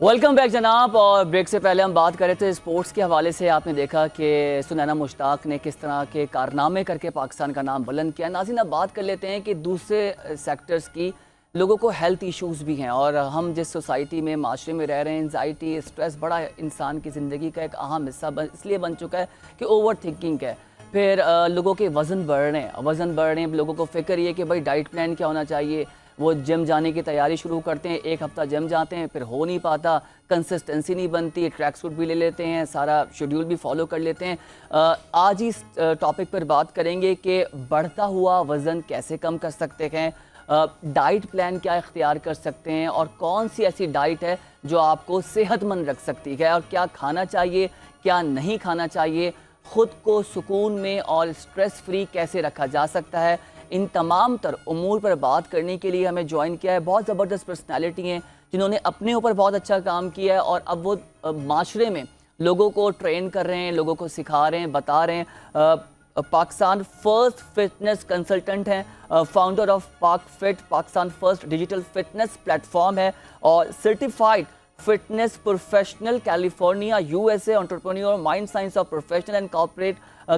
Welcome back जनाब। और break से पहले हम बात कर रहे थे स्पोर्ट्स के हवाले से। आपने देखा कि सुनैना मुश्ताक ने किस तरह के कारनामे करके पाकिस्तान का नाम बुलंद किया। नाज़रीन, अब बात कर लेते हैं कि दूसरे सेक्टर्स की लोगों को हेल्थ इश्यूज़ भी हैं, और हम जिस सोसाइटी में माशरे में रह रहे हैं, एंजाइटी स्ट्रेस बड़ा इंसान की ज़िंदगी का एक अहम हिस्सा इसलिए बन चुका है कि ओवर थिंकिंग है। फिर लोगों के वज़न बढ़ रहे हैं, लोगों को फ़िक्र ये कि भाई डाइट प्लान क्या होना चाहिए। वो जिम जाने की तैयारी शुरू करते हैं, एक हफ़्ता जिम जाते हैं, फिर हो नहीं पाता, कंसिस्टेंसी नहीं बनती, ट्रैक सूट भी ले लेते हैं, सारा शेड्यूल भी फॉलो कर लेते हैं। आज इस टॉपिक पर बात करेंगे कि बढ़ता हुआ वज़न कैसे कम कर सकते हैं, डाइट प्लान क्या इख्तियार कर सकते हैं, और कौन सी ऐसी डाइट है जो आपको सेहतमंद रख सकती है, और क्या खाना चाहिए क्या नहीं खाना चाहिए, ख़ुद को सुकून में और स्ट्रेस फ्री कैसे रखा जा सकता है। इन तमाम तर उमूर पर बात करने के लिए हमें ज्वाइन किया है बहुत ज़बरदस्त पर्सनालिटी हैं जिन्होंने अपने ऊपर बहुत अच्छा काम किया है, और अब वो माशरे में लोगों को ट्रेन कर रहे हैं, लोगों को सिखा रहे हैं, बता रहे हैं। पाकिस्तान फर्स्ट फिटनेस कंसल्टेंट हैं, फाउंडर ऑफ पाक fit, Pakistan first digital fitness platform है, और certified fitness professional California USA entrepreneur mind science of professional and corporate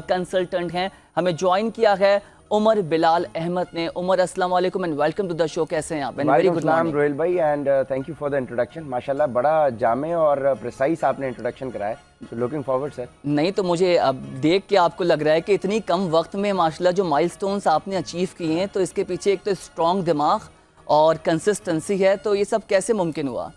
consultant हैं। हमें ज्वाइन किया है उमर बिलाल अहमद ने। उमर, अस्सलाम वालेकुम and welcome to the show. कैसे हैं आप? वेरी गुड मॉर्निंग रोहिल भाई, and thank you for the introduction. माशाल्लाह बड़ा जामे और प्रिसाइज आपने इंट्रोडक्शन कराया, सो लुकिंग फॉरवर्ड सर। नहीं तो मुझे अब देख के आपको लग रहा है कि इतनी कम वक्त में माशाल्लाह जो माइलस्टोन्स आपने अचीव किए हैं, तो इसके पीछे एक तो स्ट्रॉन्ग दिमाग और कंसिस्टेंसी है। तो ये सब कैसे मुमकिन हुआ?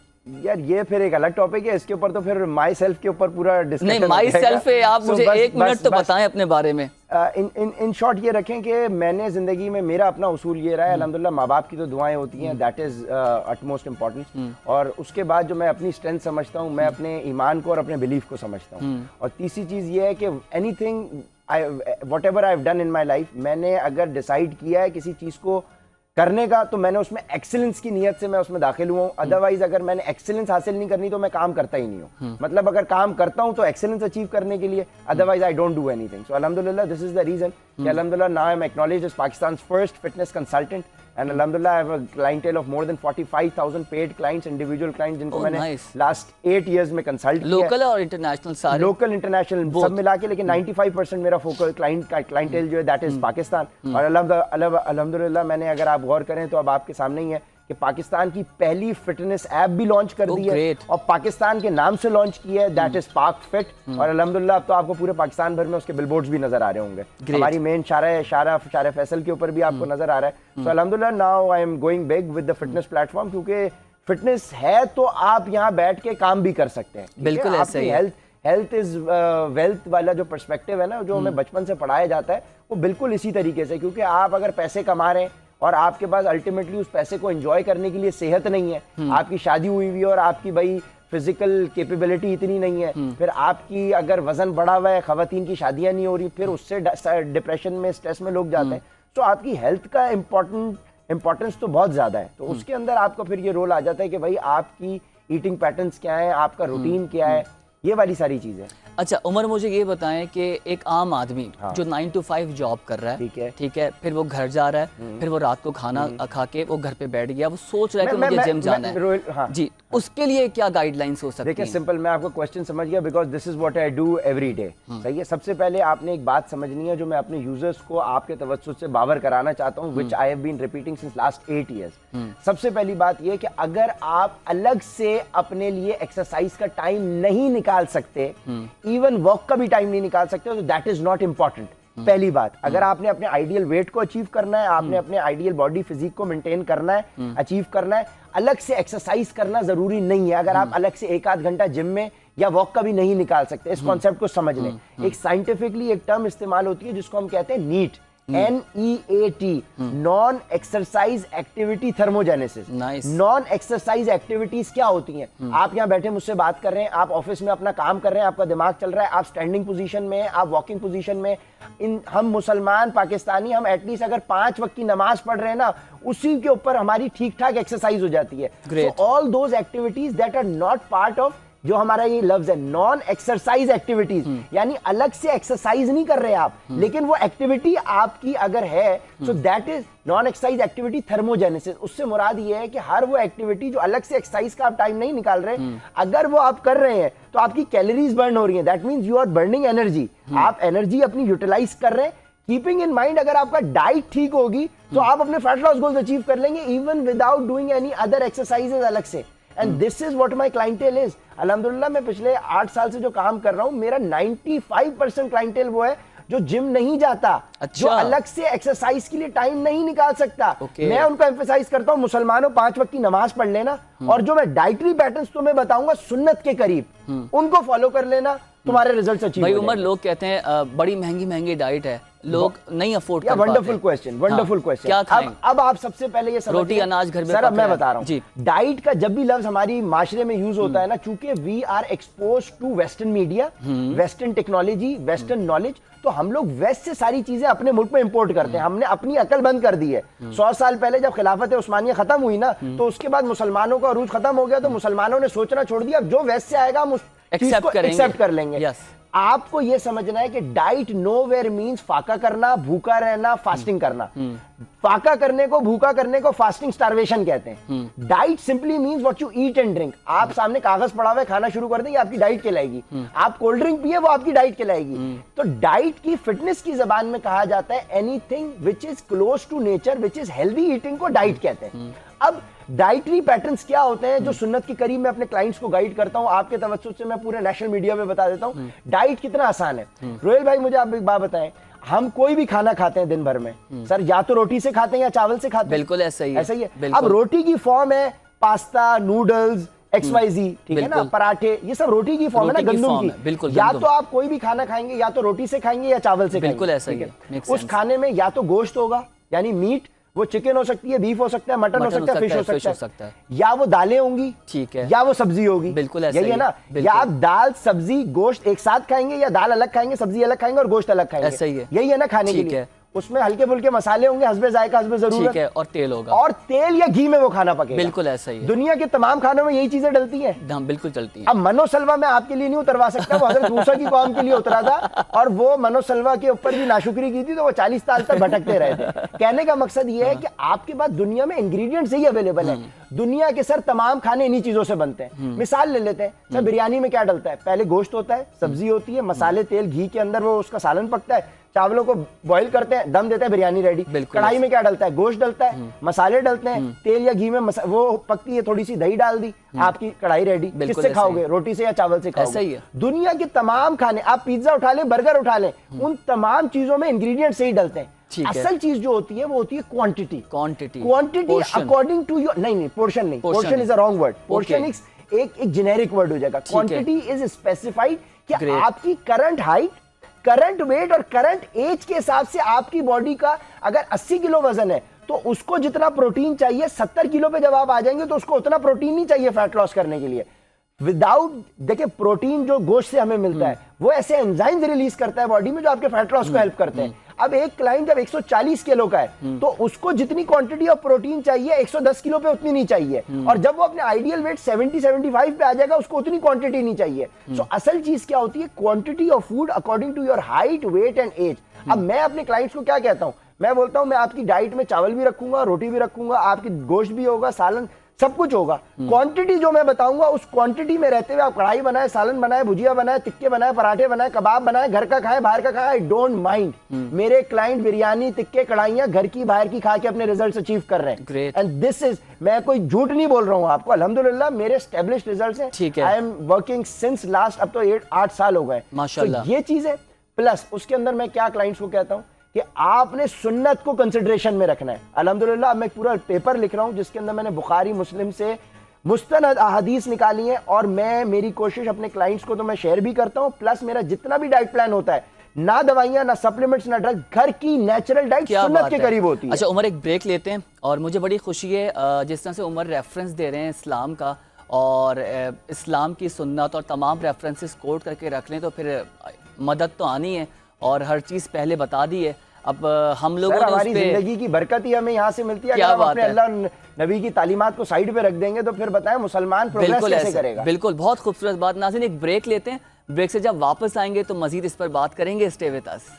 यार ये फिर एक अलग टॉपिक है, इसके ऊपर तो फिर माई सेल्फ के ऊपर पूरा डिस्कशन। नहीं, माई सेल्फ है, आप मुझे एक मिनट तो बताएं अपने बारे में। इन शॉर्ट ये रखें कि मैंने ज़िंदगी में मेरा अपना उसूल ये रहा है, अल्हम्दुलिल्लाह माँ बाप की तो दुआएं होती हैं, दैट इज़ अटमोस्ट इम्पॉर्टेंट। और उसके बाद जो मैं अपनी स्ट्रेंथ समझता हूँ, मैं अपने ईमान को और अपने बिलीफ को समझता हूँ। और तीसरी चीज़ ये है कि anything what ever I have done in my life, मैंने अगर डिसाइड किया है किसी चीज़ को करने का, तो मैंने उसमें एक्सीलेंस की नीयत से मैं उसमें दाखिल हुआ हूँ। अदरवाइज अगर मैंने एक्सीलेंस हासिल नहीं करनी तो मैं काम करता ही नहीं हूँ। मतलब अगर काम करता हूँ तो एक्सीलेंस अचीव करने के लिए, otherwise I don't do anything. So अल्हम्दुलिल्लाह दिस इज द रीजन कि अल्हम्दुलिल्लाह now I am acknowledged as Pakistan's first fitness consultant, and अल्हम्दुलिल्लाह I have a clientele of more than 45,000 paid clients, individual clients, जिनको मैंने last 8 years में consult किया। Local और international सारे? लोकल इंटरनेशनल सब मिला के, लेकिन 95% मेरा फोकल क्लाइंटेल जो है दैट इज पाकिस्तान। और अल्हम्दुलिल्लाह मैंने, अगर आप गौर करें तो अब आपके सामने ही है कि पाकिस्तान की पहली फिटनेस ऐप भी लॉन्च कर दी है, और पाकिस्तान के नाम से लॉन्च की है, दैट इज पाक फिट। और अल्हम्दुलिल्लाह अब तो आपको पूरे पाकिस्तान भर में उसके बिलबोर्ड्स भी नजर आ रहे होंगे। हमारी मेन शारा फैसल के ऊपर भी आपको नजर आ रहा है। सो अल्हम्दुलिल्लाह now I am going big with the fitness platform, क्योंकि फिटनेस है तो आप यहाँ बैठ के काम भी कर सकते हैं। बिल्कुल ऐसे ही। हेल्थ इज वेल्थ वाला जो पर्सपेक्टिव है ना, जो हमें बचपन से पढ़ाया जाता है, वो बिल्कुल इसी तरीके से। क्योंकि आप अगर पैसे कमा रहे हैं और आपके पास अल्टीमेटली उस पैसे को एंजॉय करने के लिए सेहत नहीं है, आपकी शादी हुई हुई है और आपकी भाई फिजिकल कैपेबिलिटी इतनी नहीं है, फिर आपकी अगर वजन बढ़ा हुआ है, खवातीन की शादियां नहीं हो रही, फिर उससे डिप्रेशन में, स्ट्रेस में लोग जाते हैं। तो आपकी हेल्थ का इंपॉर्टेंस तो बहुत ज्यादा है। तो उसके अंदर आपका फिर ये रोल आ जाता है कि भाई आपकी ईटिंग पैटर्न्स क्या है, आपका रूटीन क्या है, ये वाली सारी चीजें। अच्छा उमर, मुझे ये बताएं कि एक आम आदमी जो 9 to 5 जॉब कर रहा है, ठीक है, फिर वो घर जा रहा है, फिर वो रात को खाना खा के वो घर पे बैठ गया, वो सोच रहा है कि मुझे जिम जाना है, जी, उसके लिए क्या गाइडलाइंस हो सकती है? देखिए सिंपल, मैं आपको क्वेश्चन समझ गया, because this is what I do every day. सही है। सबसे पहले आपने एक बात समझनी है जो मैं अपने यूजर्स को आपके तवज्जुह से बावर कराना चाहता हूँ, which I have been repeating since last 8 years। सबसे पहली बात यह कि अगर आप अलग से अपने लिए एक्सरसाइज का टाइम नहीं निकाल सकते, इवन वॉक का भी टाइम नहीं निकाल सकते, तो दैट इज नॉट इंपॉर्टेंट। पहली बात, अगर आपने अपने आइडियल वेट को अचीव करना है, आपने अपने आइडियल बॉडी फिजिक को मेंटेन करना है, अचीव करना है, अलग से एक्सरसाइज करना जरूरी नहीं है। अगर आप अलग से 1 आध घंटा जिम में या वॉक का भी नहीं निकाल सकते, इस कॉन्सेप्ट को समझ लें। एक साइंटिफिकली एक टर्म इस्तेमाल होती है जिसको हम कहते हैं NEAT, NEAT, non exercise activity thermogenesis. Non exercise activities क्या होती हैं? आप यहाँ बैठे मुझसे बात कर रहे हैं, आप ऑफिस में अपना काम कर रहे हैं, आपका दिमाग चल रहा है, आप स्टैंडिंग पोजीशन में, आप वॉकिंग पोजीशन में। हम मुसलमान पाकिस्तानी, हम एटलीस्ट अगर 5 वक्त की नमाज पढ़ रहे हैं ना, उसी के ऊपर हमारी ठीक ठाक एक्सरसाइज हो जाती है। So all those activities that are not part of जो हमारा ये लफ्ज है नॉन एक्सरसाइज एक्टिविटीज, यानी अलग से एक्सरसाइज नहीं कर रहे आप, लेकिन वो एक्टिविटी आपकी अगर है, so that is non exercise activity thermogenesis. उससे मुराद ये है कि हर वो एक्टिविटी जो अलग से एक्सरसाइज का आप टाइम नहीं निकाल रहे, अगर वो आप कर रहे हैं तो आपकी कैलोरीज बर्न हो रही है, that means you are burning energy, आप एनर्जी अपनी यूटिलाइज कर रहे हैं। कीपिंग इन माइंड, अगर आपका डाइट ठीक होगी तो आप अपने फैट लॉस गोल्स अचीव कर लेंगे even without doing any other exercises अलग से। And this is what my clientele is. अल्हम्दुलिल्लाह मैं पिछले 8 साल से जो काम कर रहा हूं, मेरा 95% क्लाइंटेल वो है जो जिम नहीं जाता, जो अलग से एक्सरसाइज के लिए टाइम नहीं निकाल सकता। मैं उनको एम्फेसाइज करता हूं, मुसलमानों 5 वक्त की नमाज पढ़ लेना, और जो मैं डाइटरी पैटर्न्स तुम्हें बताऊंगा सुन्नत के करीब, उनको फॉलो कर लेना, तुम्हारे रिजल्ट्स अचीव। भाई उमर, लोग कहते हैं बड़ी महंगी डाइट है, लोग नहीं अफोर्ड कर पाते। Wonderful question, wonderful question. क्या खाएं? अब आप सबसे पहले ये समझिए, रोटी अनाज घर में सर, अब मैं बता रहा जी। हूँ, डाइट का जब भी लफ्ज हमारी माशरे में यूज होता है ना, चूंकि we are expose to western media, western technology, western knowledge, तो हम लोग वेस्ट से सारी चीजें अपने मुल्क में इंपोर्ट करते हैं। हमने अपनी अकल बंद कर दी है। 100 साल पहले जब खिलाफत उस्मानिया खत्म हुई ना, तो उसके बाद मुसलमानों का अरूज खत्म हो गया, तो मुसलमानों ने सोचना छोड़ दिया, अब जो वेस्ट से आएगा हम उस चीज को एक्सेप्ट कर लेंगे। आपको यह समझना है कि डाइट नोवेयर मींस फाका करना, भूखा रहना, फास्टिंग करना। फाका करने को, भूखा करने को फास्टिंग स्टार्वेशन कहते हैं। Diet simply means what you eat and drink. आप सामने कागज पड़ा हुआ है, खाना शुरू कर देंगे, आपकी डाइट कहलाएगी। आप कोल्ड ड्रिंक पिए, वो आपकी डाइट कहलाएगी। तो डाइट की फिटनेस की जबान में कहा जाता है anything which is close to nature, which is healthy eating को डाइट कहते हैं। अब डाइटरी पैटर्न्स क्या होते हैं जो सुन्नत के करीब मैं अपने क्लाइंट्स को गाइड करता हूं, आपके तवज्जुह से मैं पूरे नेशनल मीडिया में बता देता हूं। डाइट कितना आसान है। रोहेल भाई, मुझे आप एक बात बताएं, हम कोई भी खाना खाते हैं दिन भर में, सर या तो रोटी से खाते हैं या चावल से खाते हैं। बिल्कुल ऐसा ही है, ऐसा ही है। अब रोटी की फॉर्म है पास्ता, नूडल्स, XYZ, ठीक है ना, पराठे, ये सब रोटी की फॉर्म है ना, गंदम की। बिल्कुल, या तो आप कोई भी खाना खाएंगे, या तो रोटी से खाएंगे या चावल से खाएंगे। बिल्कुल ऐसा ही है। उस खाने में या तो गोश्त होगा, यानी मीट, वो चिकन हो सकती है, बीफ हो सकता है, मटन हो सकता है, फिश हो सकता है, या वो दालें होंगी, ठीक है, या वो सब्जी होगी। बिल्कुल ऐसा ही है ना। या आप दाल, सब्जी, गोश्त एक साथ खाएंगे, या दाल अलग खाएंगे, सब्जी अलग खाएंगे और गोश्त अलग खाएंगे। ऐसा ही है, यही है ना खाने के लिए। उसमें हल्के फुल्के मसाले होंगे, हस्बे जायका, हस्बे जरूरत, ठीक है, और तेल होगा, और तेल या घी में वो खाना पकेगा। बिल्कुल ऐसा ही है। दुनिया के तमाम खानों में यही चीजें डलती हैं। बिल्कुल चलती हैं। अब मनोसलवा मैं आपके लिए नहीं उतरवा सकता, वो हजरत मूसा की कौम के लिए उतरा था, और वो मनोसलवा के ऊपर भी नाशुक्री की थी, तो वो 40 साल तक भटकते रहे थे। कहने का मकसद ये है कि आपके पास दुनिया में इंग्रेडिएंट्स ही अवेलेबल है। दुनिया के सर तमाम खाने इन्हीं चीजों से बनते हैं। मिसाल ले लेते हैं, सर बिरयानी में क्या डलता है? पहले गोश्त होता है, सब्जी होती है, मसाले, तेल, घी के अंदर वो उसका सालन पकता है, चावलों को बॉईल करते हैं, दम देते हैं, बिरयानी रेडी। कढ़ाई में क्या डलता है? गोश्त डलता है, मसाले डलते हैं, तेल या घी में वो पकती है, थोड़ी सी दही डाल दी, आपकी कढ़ाई रेडी। किससे खाओगे? रोटी से या चावल से खाओगे? ऐसा ही है। दुनिया के तमाम खाने, आप पिज्जा उठा लें, बर्गर उठा लें, उन तमाम चीजों में इंग्रेडिएंट्स से ही डलते हैं। असल चीज जो होती है वो होती है quantity. Quantity according to your, नहीं पोर्शन नहीं, portion is a wrong word. Portion एक जेनेरिक वर्ड हो जाएगा। क्वांटिटी इज स्पेसिफाइड कि आपकी करंट हाइट, करंट वेट और करंट एज के हिसाब से आपकी बॉडी का अगर 80 किलो वजन है तो उसको जितना प्रोटीन चाहिए, 70 किलो पे जब आप आ जाएंगे तो उसको उतना प्रोटीन नहीं चाहिए फैट लॉस करने के लिए। विदाउट, देखिए प्रोटीन जो गोश्त से हमें मिलता है वो ऐसे एंजाइम्स रिलीज करता है बॉडी में जो आपके फैट लॉस को हेल्प करते हैं। अब एक क्लाइंट जब 140 किलो का है तो उसको जितनी क्वांटिटी ऑफ प्रोटीन चाहिए 110 किलो पे उतनी नहीं चाहिए, और जब वो अपने आइडियल वेट 70-75 पे आ जाएगा उसको उतनी क्वांटिटी नहीं चाहिए। सो असल चीज क्या होती है? Quantity of food according to your height, weight and age. अब मैं अपने क्लाइंट्स को क्या कहता हूं? मैं बोलता हूं मैं आपकी डाइट में चावल भी रखूंगा, रोटी भी रखूंगा, आपकी गोश्त भी होगा, सालन, सब कुछ होगा। क्वांटिटी जो मैं बताऊंगा उस क्वांटिटी में रहते हुए आप कढ़ाई बनाए, सालन बनाए, भुजिया बनाए, टिक्के बनाए, पराठे बनाए, कबाब बनाए, घर का खाए, बाहर का खाए, आई डोंट माइंड। मेरे क्लाइंट बिरयानी, टिक्के, कढ़ाइयां घर की, बाहर की खा के अपने रिजल्ट्स अचीव कर रहे हैं। एंड दिस इज, मैं कोई झूठ नहीं बोल रहा हूं आपको, अल्हम्दुलिल्लाह मेरे एस्टेब्लिश्ड रिजल्ट्स हैं। I am working since last, अब तो 8 साल हो गए माशाल्लाह। ये चीज है। प्लस उसके अंदर मैं क्या क्लाइंट्स को कहता हूं कि आपने सुन्नत को कंसिडरेशन में रखना है। अल्हम्दुलिल्लाह मैं पूरा पेपर लिख रहा हूं जिसके अंदर मैंने बुखारी, मुस्लिम से मुस्तनद अहादीस निकाली है, और मेरी कोशिश अपने क्लाइंट्स को तो मैं शेयर भी करता हूं। प्लस मेरा जितना भी डाइट प्लान होता है, ना दवाइयां, ना सप्लीमेंट्स, ना ड्रग, घर की नेचुरल डाइट सुन्नत के करीब होती है। अच्छा उमर, एक ब्रेक लेते हैं, और मुझे बड़ी खुशी है जिस तरह से उमर रेफरेंस दे रहे हैं इस्लाम का, और इस्लाम की सुन्नत और तमाम रेफरेंसेस कोट करके रख लें तो फिर मदद तो आनी है, और हर चीज़ पहले बता दी है। अब हम लोगों सर ने हमारी उस पे जिंदगी की बरकत ही हमें यहाँ से मिलती है। क्या अगर हम बात अपने है। अल्लाह नबी की तालीमात को साइड पे रख देंगे तो फिर बताएं मुसलमान प्रोग्रेस बिल्कुल कैसे ऐसे, करेगा। बिल्कुल बहुत खूबसूरत बात। नाज़रीन एक ब्रेक लेते हैं, ब्रेक से जब वापस आएंगे तो मजीद इस पर बात करेंगे। Stay with us.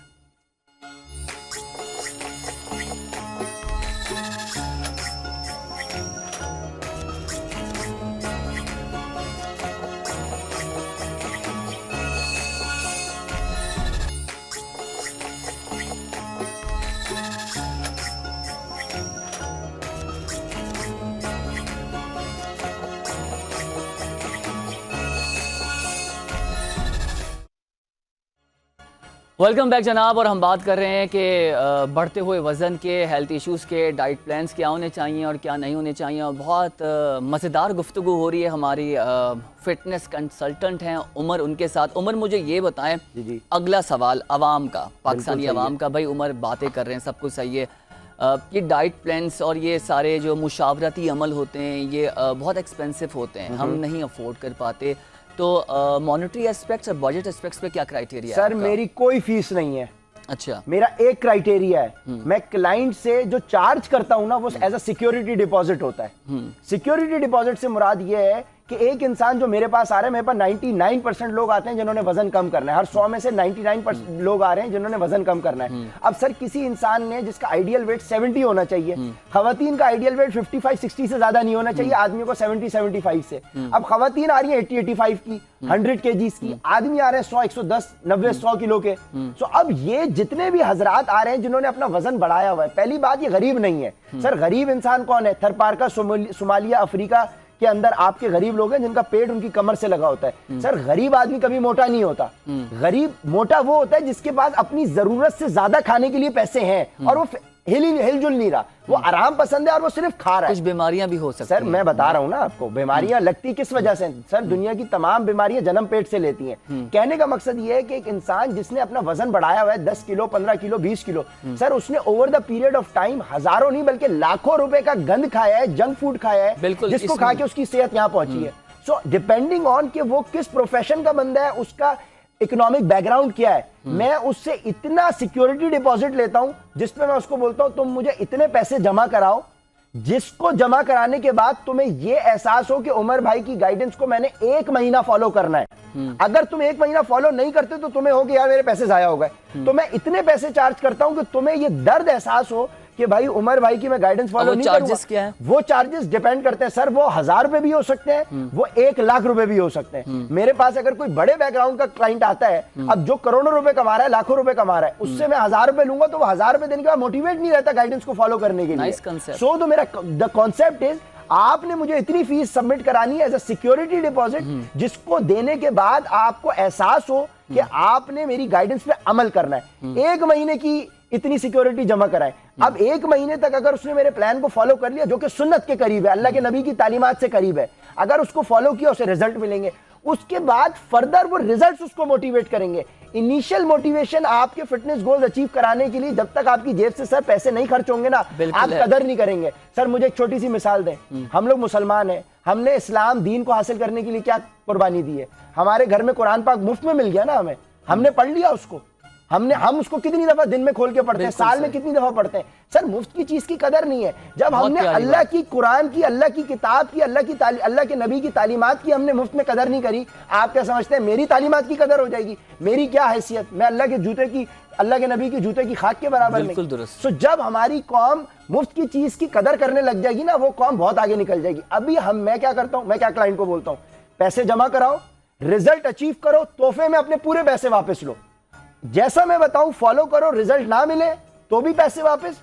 Welcome back जनाब। और हम बात कर रहे हैं कि बढ़ते हुए वज़न के, हेल्थ इश्यूज़ के, डाइट प्लान्स क्या होने चाहिए और क्या नहीं होने चाहिए। और बहुत मज़ेदार गुफ्तगू हो रही है। हमारी फ़िटनेस कंसल्टेंट हैं उमर, उनके साथ। उमर मुझे ये बताएं, जी। अगला सवाल अवाम का, पाकिस्तानी अवाम का। भाई उमर बातें कर रहे हैं, सब कुछ सही है। ये डाइट प्लान्स और ये सारे जो मुशावरती अमल होते हैं ये बहुत एक्सपेंसिव होते हैं, हम नहीं अफोर्ड कर पाते। तो मॉनेटरी एस्पेक्ट्स और बजट एस्पेक्ट्स पे क्या क्राइटेरिया है सर आपका? मेरी कोई फीस नहीं है। अच्छा, मेरा एक क्राइटेरिया है, मैं क्लाइंट से जो चार्ज करता हूं ना वो एज अ सिक्योरिटी डिपॉजिट होता है। सिक्योरिटी डिपॉजिट से मुराद ये है कि एक इंसान जो मेरे पास आ रहा है, मेरे पास 99% लोग आते हैं जिन्होंने वजन कम करना है। हर 100 में से 99% लोग आ रहे हैं जिन्होंने वजन कम करना है। अब सर किसी इंसान ने जिसका आइडियल वेट 70 होना चाहिए, खवातीन का आइडियल वेट 55-60 से ज्यादा नहीं होना चाहिए, आदमियों को 70-75 से। अब खवातीन आ रही है 80-85 की, 100 kgs की, आदमी आ रहे हैं 100, 110, 90-100 किलो के। तो अब ये जितने भी हजरात आ रहे हैं जिन्होंने अपना वजन बढ़ाया हुआ है, पहली बात ये गरीब नहीं है। सर गरीब इंसान कौन है? थरपारका, सोमालिया, अफ्रीका के अंदर आपके गरीब लोग हैं जिनका पेट उनकी कमर से लगा होता है। सर गरीब आदमी कभी मोटा नहीं होता। गरीब मोटा वो होता है जिसके पास अपनी जरूरत से ज्यादा खाने के लिए पैसे हैं और वो हिलजुल नहीं रहा, वो आराम पसंद है और वो सिर्फ खा रहा है। कुछ बीमारियां भी हो सकती हैं। सर मैं बता रहा हूं ना आपको, बीमारियां लगती किस वजह से? सर दुनिया की तमाम बीमारियां जन्म पेट से लेती हैं। कहने का मकसद ये है कि एक इंसान जिसने अपना वजन बढ़ाया हुआ है 10 किलो, 15 किलो, 20 किलो, सर उसने over the period of time हजारों नहीं बल्कि लाखों रुपए का गंद खाया है, जंक फूड खाया है, बिल्कुल, जिसको खा के उसकी सेहत यहां पहुंची है। सो डिपेंडिंग ऑन कि वो किस प्रोफेशन का बंदा है, उसका इकोनॉमिक बैकग्राउंड क्या है, मैं उससे इतना सिक्योरिटी डिपॉजिट लेता हूं जिसपे मैं उसको बोलता हूं तुम मुझे इतने पैसे जमा कराओ, जिसको जमा कराने के बाद तुम्हें यह एहसास हो कि उमर भाई की गाइडेंस को मैंने 1 महीना फॉलो करना है। अगर तुम 1 महीना फॉलो नहीं करते तो तुम्हें हो कि यार मेरे पैसे जाया हो गए। तो मैं इतने पैसे चार्ज करता हूं कि तुम्हें यह दर्द एहसास हो कि भाई उमर भाई की मैं गाइडेंस फॉलो नहीं करूंगा। चार्जेस क्या है? वो चार्जेस डिपेंड करते हैं सर, वो 1000 रुपए भी हो सकते हैं, वो 1 लाख रुपए भी हो सकते हैं। मेरे पास अगर कोई बड़े बैकग्राउंड का क्लाइंट आता है, अब जो करोड़ों रुपए कमा रहा है, लाखों रुपए कमा रहा है, उससे मैं 1000 रुपए लूंगा तो वो 1000 रुपए देने के बाद मोटिवेट नहीं रहता गाइडेंस को फॉलो करने के लिए। सो तो मेरा द कॉन्सेप्ट इज आपने मुझे इतनी फीस सबमिट करानी है एज अ सिक्योरिटी डिपॉजिट, जिसको देने के बाद आपको एहसास हो कि आपने मेरी गाइडेंस पे अमल करना है। 1 महीने की इतनी सिक्योरिटी जमा कराएं। अब 1 महीने तक अगर उसने मेरे प्लान को फॉलो कर लिया, जो कि सुन्नत के करीब है, अल्लाह के नबी की तालीमात से करीब है, अगर उसको फॉलो किया उसे रिजल्ट मिलेंगे। उसके बाद फर्दर वो रिजल्ट्स उसको मोटिवेट करेंगे। इनिशियल मोटिवेशन आपके फिटनेस गोल्स अचीव कराने के लिए, जब तक आपकी जेब से सर पैसे नहीं खर्च होंगे ना, आप कदर नहीं करेंगे। सर मुझे एक छोटी सी मिसाल दें, हम लोग मुसलमान हैं, हमने इस्लाम दीन को हासिल करने के लिए क्या कुर्बानी दी है? हमारे घर में कुरान पाक मुफ्त में मिल गया ना, हमें, हमने पढ़ लिया उसको, हम उसको कितनी दफा दिन में खोल के पढ़ते हैं, साल में कितनी दफा पढ़ते हैं। सर मुफ्त की चीज की कदर नहीं है। जब हमने अल्लाह की कुरान की, अल्लाह की किताब की, अल्लाह के नबी की तालीमात की हमने मुफ्त में कदर नहीं करी, आप क्या समझते हैं मेरी तालीमात की कदर हो जाएगी? मेरी क्या हैसियत? मैं अल्लाह के जूते की, अल्लाह के नबी की जूते की खाक के बराबर नहीं। सो जब हमारी कौम मुफ्त की चीज की कदर करने लग जाएगी ना, वो कौम बहुत आगे निकल जाएगी। अभी मैं क्या करता हूं, मैं क्या क्लाइंट को बोलता हूं, पैसे जमा कराओ, रिजल्ट अचीव करो, तोहफे में अपने पूरे पैसे वापस लो। जैसा मैं बताऊं फॉलो करो, रिजल्ट ना मिले तो भी पैसे वापस,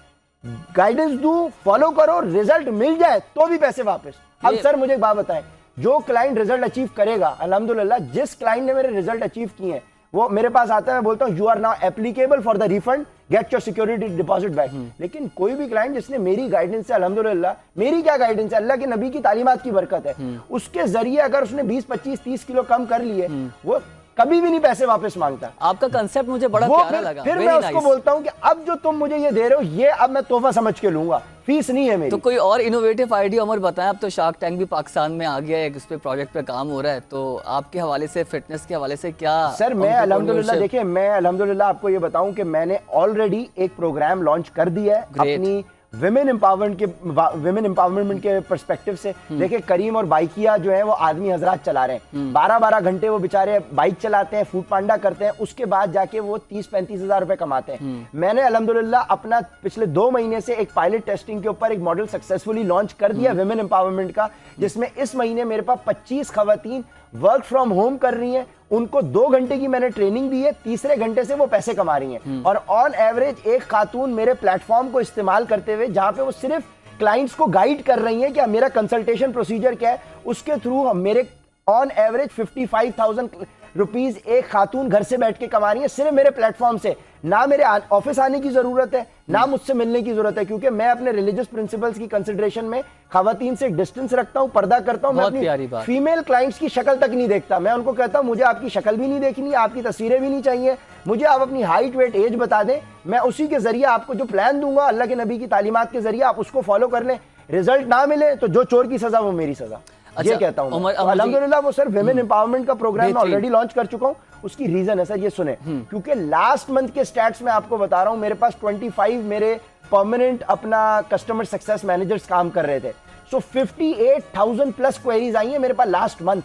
गाइडेंस दूं फॉलो करो, रिजल्ट मिल जाए तो भी पैसे वापस। अब सर मुझे एक बात बताएं, जो क्लाइंट रिजल्ट अचीव करेगा, अल्हम्दुलिल्लाह जिस क्लाइंट ने मेरे रिजल्ट अचीव किए हैं वो मेरे पास आता है, मैं बोलता हूं you are now applicable for the refund, get your security deposit back. लेकिन कोई भी क्लाइंट जिसने मेरी गाइडेंस से, अल्हम्दुलिल्लाह मेरी क्या गाइडेंस है, अल्लाह के नबी की तालीमात की बरकत है, उसके जरिए अगर उसने 20, 25, 30 किलो कम कर लिए, वो कभी भी नहीं पैसे वापस मांगता। आपका कंसेप्ट मुझे बड़ा वो प्यारा लगा। फिर Very मैं उसको nice। बोलता हूँ कि अब जो तुम मुझे ये दे रहे हो ये अब मैं तोहफा समझ के लूंगा, फीस नहीं है मेरी। तो कोई और इनोवेटिव आइडिया उमर बताएं। अब तो शार्क टैंक भी पाकिस्तान में आ गया है, उस पे प्रोजेक्ट पे काम हो रहा है, तो आपके हवाले से, फिटनेस के हवाले से क्या? सर मैं अल्हम्दुलिल्लाह, entrepreneurship- देखिए मैं अल्हम्दुलिल्लाह आपको ये बताऊं कि मैंने ऑलरेडी एक प्रोग्राम लॉन्च कर दिया है Great। अपनी विमेन एम्पावरमेंट के पर्सपेक्टिव से। देखिए करीम और बाइकिया जो है वो आदमी हजरात चला रहे हैं, 12-12 घंटे वो बेचारे बाइक चलाते हैं, फूड पांडा करते हैं, उसके बाद जाके वो 30-35 हजार रुपए कमाते हैं। मैंने अल्हम्दुलिल्लाह अपना पिछले 2 महीने से एक पायलट टेस्टिंग के ऊपर एक मॉडल सक्सेसफुली लॉन्च कर दिया विमेन एम्पावरमेंट का, जिसमें इस महीने मेरे पास 25 खवातीन वर्क फ्रॉम होम कर रही हैं। उनको 2 घंटे की मैंने ट्रेनिंग दी है, तीसरे घंटे से वो पैसे कमा रही हैं। और ऑन एवरेज एक खातून मेरे प्लेटफॉर्म को इस्तेमाल करते हुए, जहां पे वो सिर्फ क्लाइंट्स को गाइड कर रही हैं कि मेरा कंसल्टेशन प्रोसीजर क्या है, उसके थ्रू हम मेरे ऑन एवरेज 55,000 रुपीज एक खातून घर से बैठ के कमा रही है सिर्फ मेरे प्लेटफॉर्म से। ना मेरे ऑफिस आने की जरूरत है, ना मुझसे मिलने की जरूरत है, क्योंकि मैं अपने रिलीजियस प्रिंसिपल्स की कंसिडरेशन में खवातीन से डिस्टेंस रखता हूं, पर्दा करता हूं। मैं बहुत प्यारी अपनी बात। फीमेल क्लाइंट्स की शक्ल तक नहीं देखता। मैं उनको कहता हूं मुझे आपकी शक्ल भी नहीं देखनी, आपकी तस्वीरें भी नहीं चाहिए, मुझे आप अपनी हाइट, वेट, एज बता दें, मैं उसी के जरिए आपको जो प्लान दूंगा अल्लाह के नबी की तालीमात के जरिए आप उसको फॉलो कर लें। रिजल्ट ना मिले तो जो चोर की सजा वो मेरी सजा। अच्छा, ये कहता हूं उमर, मैं। तो अल्हम्दुलिल्लाह वो सर विमेन एम्पावरमेंट का प्रोग्राम मैं बेहतरीन। ऑलरेडी लॉन्च कर चुका हूं। उसकी रीजन है सर, ये सुने, क्योंकि लास्ट मंथ के स्टैट्स में आपको बता रहा हूं, मेरे पास 25 मेरे परमानेंट अपना कस्टमर सक्सेस मैनेजर्स काम कर रहे थे। सो 58,000 प्लस क्वेरीज आई हैं मेरे पास लास्ट मंथ।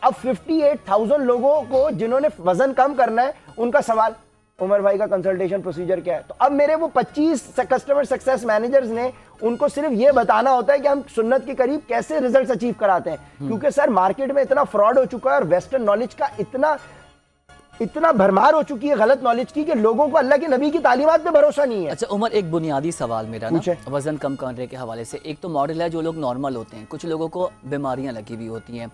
अब 58,000 लोगों को जिन्होंने वजन कम करना है, उनका सवाल उमर भाई का कंसल्टेशन प्रोसीजर क्या है। तो अब मेरे वो 25 कस्टमर सक्सेस मैनेजर्स ने, उनको सिर्फ ये बताना होता है कि हम सुन्नत के करीब कैसे रिजल्ट्स अचीव कराते हैं। क्योंकि सर मार्केट में इतना फ्रॉड हो चुका है और वेस्टर्न नॉलेज का इतना भरमार हो चुकी है गलत नॉलेज की, कि लोगों को अल्लाह के नबी की तालीमात पे भरोसा नहीं है। अच्छा उमर, एक बुनियादी सवाल मेरा ना, पूछे। वजन कम करने के हवाले से। एक तो मॉडल है जो लोग नॉर्मल होते हैं, कुछ लोगों को बीमारियां लगी हुई होती हैं,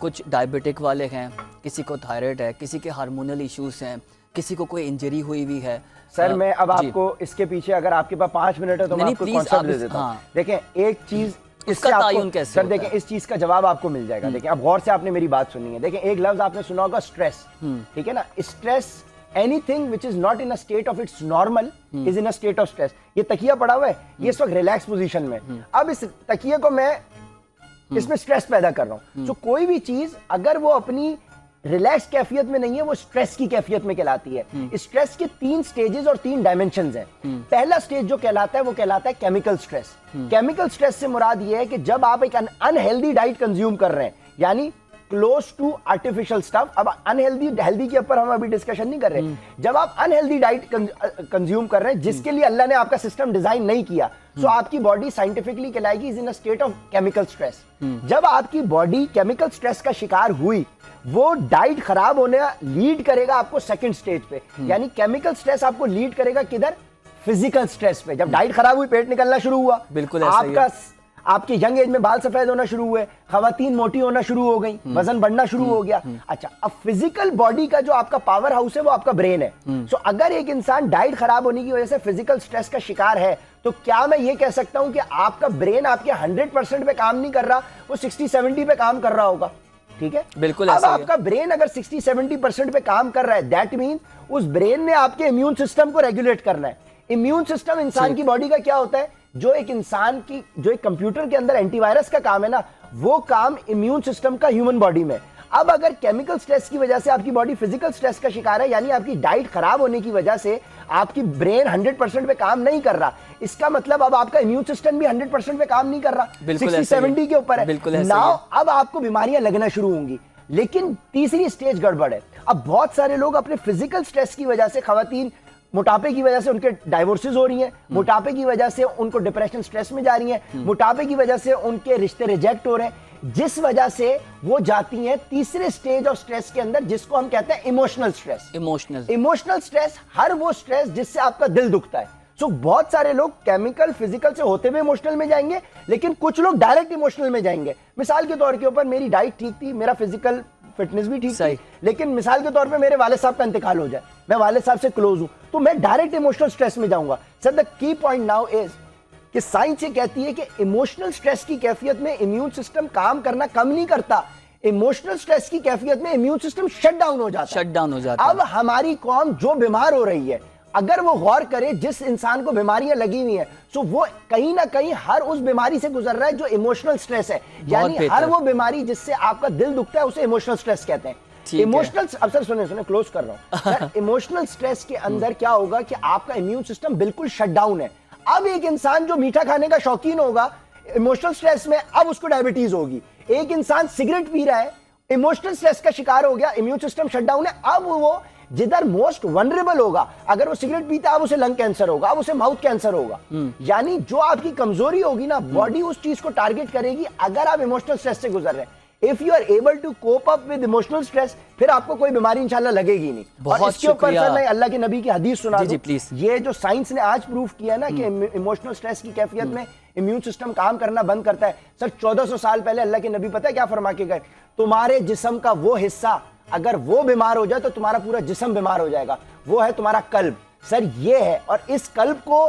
कुछ डायबिटिक वाले हैं, किसी को थायराइड है, किसी के हार्मोनल इश्यूज हैं, किसी को कोई इंजरी हुई भी है। सर मैं अब जी। आपको इसके पीछे, अगर आपके पास 5 मिनट है तो मैं नहीं, आपको please, कॉन्सेप्ट आप दे इस- देता हूं। हाँ। देखें एक चीज उसका इससे आपको- तायुन कैसे सर होता देखें है? इस चीज का जवाब आपको मिल जाएगा। देखिए अब गौर से आपने मेरी बात सुनी है। देखें एक लफ्ज आपने सुना होगा स्ट्रेस, ठीक है ना। Stress, anything which is not in a state of its normal is in a state of stress. ये तकिया पड़ा हुआ है, ये इस वक्त रिलैक्स पोजीशन में। अब इस तकिए को मैं इसमें स्ट्रेस पैदा कर रहा हूं। तो कोई भी चीज अगर वो अपनी रिलैक्स कैफियत में नहीं है, वो स्ट्रेस की कैफियत में कहलाती है। स्ट्रेस के 3 स्टेजेस और 3 डायमेंशंस हैं। पहला स्टेज जो कहलाता है वो कहलाता है केमिकल स्ट्रेस। केमिकल स्ट्रेस से मुराद ये है कि जब आप एक अनहेल्दी डाइट कंज्यूम कर रहे हैं, यानी क्लोज टू आर्टिफिशियल स्टफ। अब अनहेल्दी हेल्दी के ऊपर हम अभी डिस्कशन नहीं कर रहे। जब आप अनहेल्दी डाइट कंज्यूम कर रहे हैं जिसके लिए अल्लाह ने आपका सिस्टम डिजाइन नहीं किया, तो आपकी बॉडी साइंटिफिकली कहलाएगी is in a state of chemical stress. जब आपकी बॉडी केमिकल स्ट्रेस का शिकार हुई, वो डाइट खराब होने लीड करेगा आपको सेकंड स्टेज पे। यानी केमिकल स्ट्रेस आपको लीड करेगा किधर? फिजिकल स्ट्रेस पे। जब डाइट खराब हुई, पेट निकलना शुरू हुआ, बिल्कुल ऐसा ही है। आपके यंग एज में बाल सफेद होना शुरू हुए, खवातीन मोटी होना शुरू हो गई, वजन बढ़ना शुरू हो गया। अच्छा, अब फिजिकल बॉडी का जो आपका पावर हाउस है वो आपका ब्रेन है। सो अगर एक इंसान डाइट खराब होने की वजह से फिजिकल स्ट्रेस का शिकार है, तो क्या मैं ये कह सकता हूं कि आपका ब्रेन आपके 100% पे काम नहीं कर रहा, वो 60-70 पे काम कर रहा होगा? ठीक है, बिल्कुल अब ऐसा ही है। आपका ब्रेन अगर 60-70% पे काम कर रहा है, दैट मीन उस ब्रेन ने आपके इम्यून सिस्टम को रेगुलेट करना है। इम्यून सिस्टम इंसान की बॉडी का क्या होता है? जो एक कंप्यूटर के अंदर एंटीवायरस का काम है ना, वो काम इम्यून सिस्टम का ह्यूमन बॉडी में। अब अगर केमिकल स्ट्रेस की वजह से आपकी बॉडी फिजिकल स्ट्रेस का शिकार है, यानी आपकी डाइट खराब होने की वजह से आपकी ब्रेन 100% पे काम नहीं कर रहा, इसका मतलब अब आपका इम्यून सिस्टम भी 100% पे काम नहीं कर रहा, बिल्कुल ऐसा ही है। 60-70 के ऊपर है। बिल्कुल ऐसा ही नाउ है। अब आपको बीमारियां लगना शुरू होंगी। लेकिन तीसरी स्टेज गड़बड़ है। अब बहुत सारे लोग अपने फिजिकल स्ट्रेस की वजह से, खवातीन मोटापे की वजह से उनके डाइवोर्सेस हो रही हैं, मोटापे की वजह से उनको डिप्रेशन स्ट्रेस में जा रही हैं, मोटापे की वजह से उनके रिश्ते रिजेक्ट हो रहे हैं, जिस वजह से वो जाती हैं तीसरे स्टेज ऑफ स्ट्रेस के अंदर, जिसको हम कहते हैं इमोशनल स्ट्रेस। इमोशनल स्ट्रेस, हर वो स्ट्रेस जिससे आपका दिल दुखता है। सो बहुत सारे लोग केमिकल फिजिकल से होते हुए इमोशनल में जाएंगे, लेकिन कुछ लोग डायरेक्ट इमोशनल में जाएंगे। मिसाल के तौर के ऊपर मेरी डाइट ठीक थी, मेरा फिजिकल फिटनेस भी ठीक थी, लेकिन मिसाल के तौर पे मेरे वाले साहब का इंतकाल हो जाए, मैं वाले साहब से क्लोज हूं, तो मैं डायरेक्ट इमोशनल स्ट्रेस में जाऊंगा। Sir the key point now is कि साइंस ये कहती है कि इमोशनल स्ट्रेस की कैफियत में इम्यून सिस्टम काम करना कम नहीं करता, इमोशनल स्ट्रेस की कैफियत में इम्यून सिस्टम शट डाउन हो जाता है। शट डाउन हो जाता है। अब हमारी कौम जो बीमार हो रही है, अगर वो गौर करे, जिस इंसान को बीमारियां लगी हुई हैं, तो वो कहीं ना कहीं हर उस बीमारी से गुजर रहा है जो इमोशनल स्ट्रेस है। यानी हर वो बीमारी जिससे आपका दिल दुखता है उसे इमोशनल स्ट्रेस कहते हैं। इमोशनल, अब सर सुने क्लोज कर रहा हूं सर। इमोशनल स्ट्रेस के अंदर क्या होगा कि आपका इम्यून सिस्टम बिल्कुल शट डाउन है। अब एक इंसान जो मीठा खाने का शौकीन होगा इमोशनल स्ट्रेस में, अब उसको डायबिटीज होगी। एक इंसान सिगरेट पी रहा है, इमोशनल स्ट्रेस का शिकार हो गया, इम्यून सिस्टम शट डाउन है, अब वो जिधर मोस्ट वनरेबल होगा, अगर वो सिगरेट पीता है अब उसे लंग कैंसर होगा, अब उसे माउथ कैंसर होगा। यानी जो आपकी कमजोरी होगी ना, बॉडी उस चीज को टारगेट करेगी अगर आप इमोशनल स्ट्रेस से गुजर रहे हैं। If you are able to cope up with emotional stress, फिर आपको कोई बीमारी इंशाल्लाह लगेगी नहीं। और इसके ऊपर सर मैं अल्लाह के नबी की हदीस सुना दूं, प्लीज। ये जो साइंस ने आज प्रूव किया ना कि इमोशनल स्ट्रेस की कैफियत में इम्यून सिस्टम काम करना बंद करता है। सर 1400 साल पहले अल्लाह के नबी पता है क्या फरमा के गए? तुम्हारे जिस्म का वो हिस्सा अगर वो बीमार हो जाए तो तुम्हारा पूरा जिस्म बीमार हो जाएगा, वो है तुम्हारा कल्ब। सर ये है, और इस कल्ब को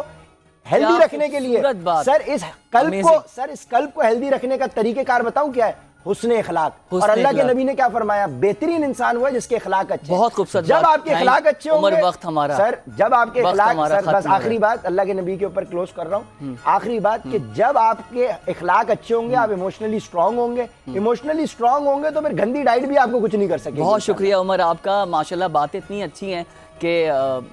हेल्दी रखने के लिए सर इस कल्ब को हेल्दी रखने का तरीकेकार बताऊं क्या है? हुस्न इखलाक। और अल्लाह के नबी ने क्या फरमाया? बेहतरीन इंसान हुआ जिसके इखलाक अच्छे। बहुत खूबसूरत। जब आपके इखलाक अच्छे होंगे, वक्त हमारा सर जब आपके इखलाक, सर बस आखिरी बात अल्लाह के नबी के ऊपर क्लोज कर रहा हूं, आखिरी बात कि जब आपके इखलाक अच्छे होंगे आप इमोशनली स्ट्रांग होंगे। इमोशनली स्ट्रांग होंगे तो फिर गंदी डाइट भी आपको कुछ नहीं कर सकेगी। बहुत शुक्रिया उमर आपका, माशाल्लाह बातें इतनी अच्छी हैं कि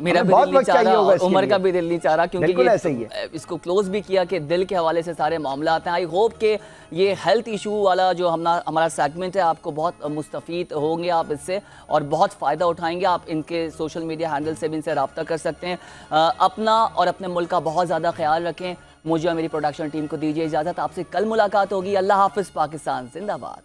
मेरा भी दिल नहीं चाह रहा और उमर का भी दिल नहीं चाह रहा, क्योंकि ऐसे ही है। इसको क्लोज भी किया कि दिल के हवाले से सारे मामला आते हैं। आई होप कि ये हेल्थ इशू वाला जो हमारा सेगमेंट है आपको बहुत मुस्तफ़ीद होंगे आप इससे, और बहुत फ़ायदा उठाएंगे। आप इनके सोशल मीडिया हैंडल से भी इनसे रब्ता कर सकते हैं। अपना और अपने मुल्क का बहुत ज़्यादा ख्याल रखें। मुझे और मेरी प्रोडक्शन टीम को दीजिए इजाज़त। आपसे कल मुलाकात होगी। अल्लाह हाफ़िज़। पाकिस्तान जिंदाबाद।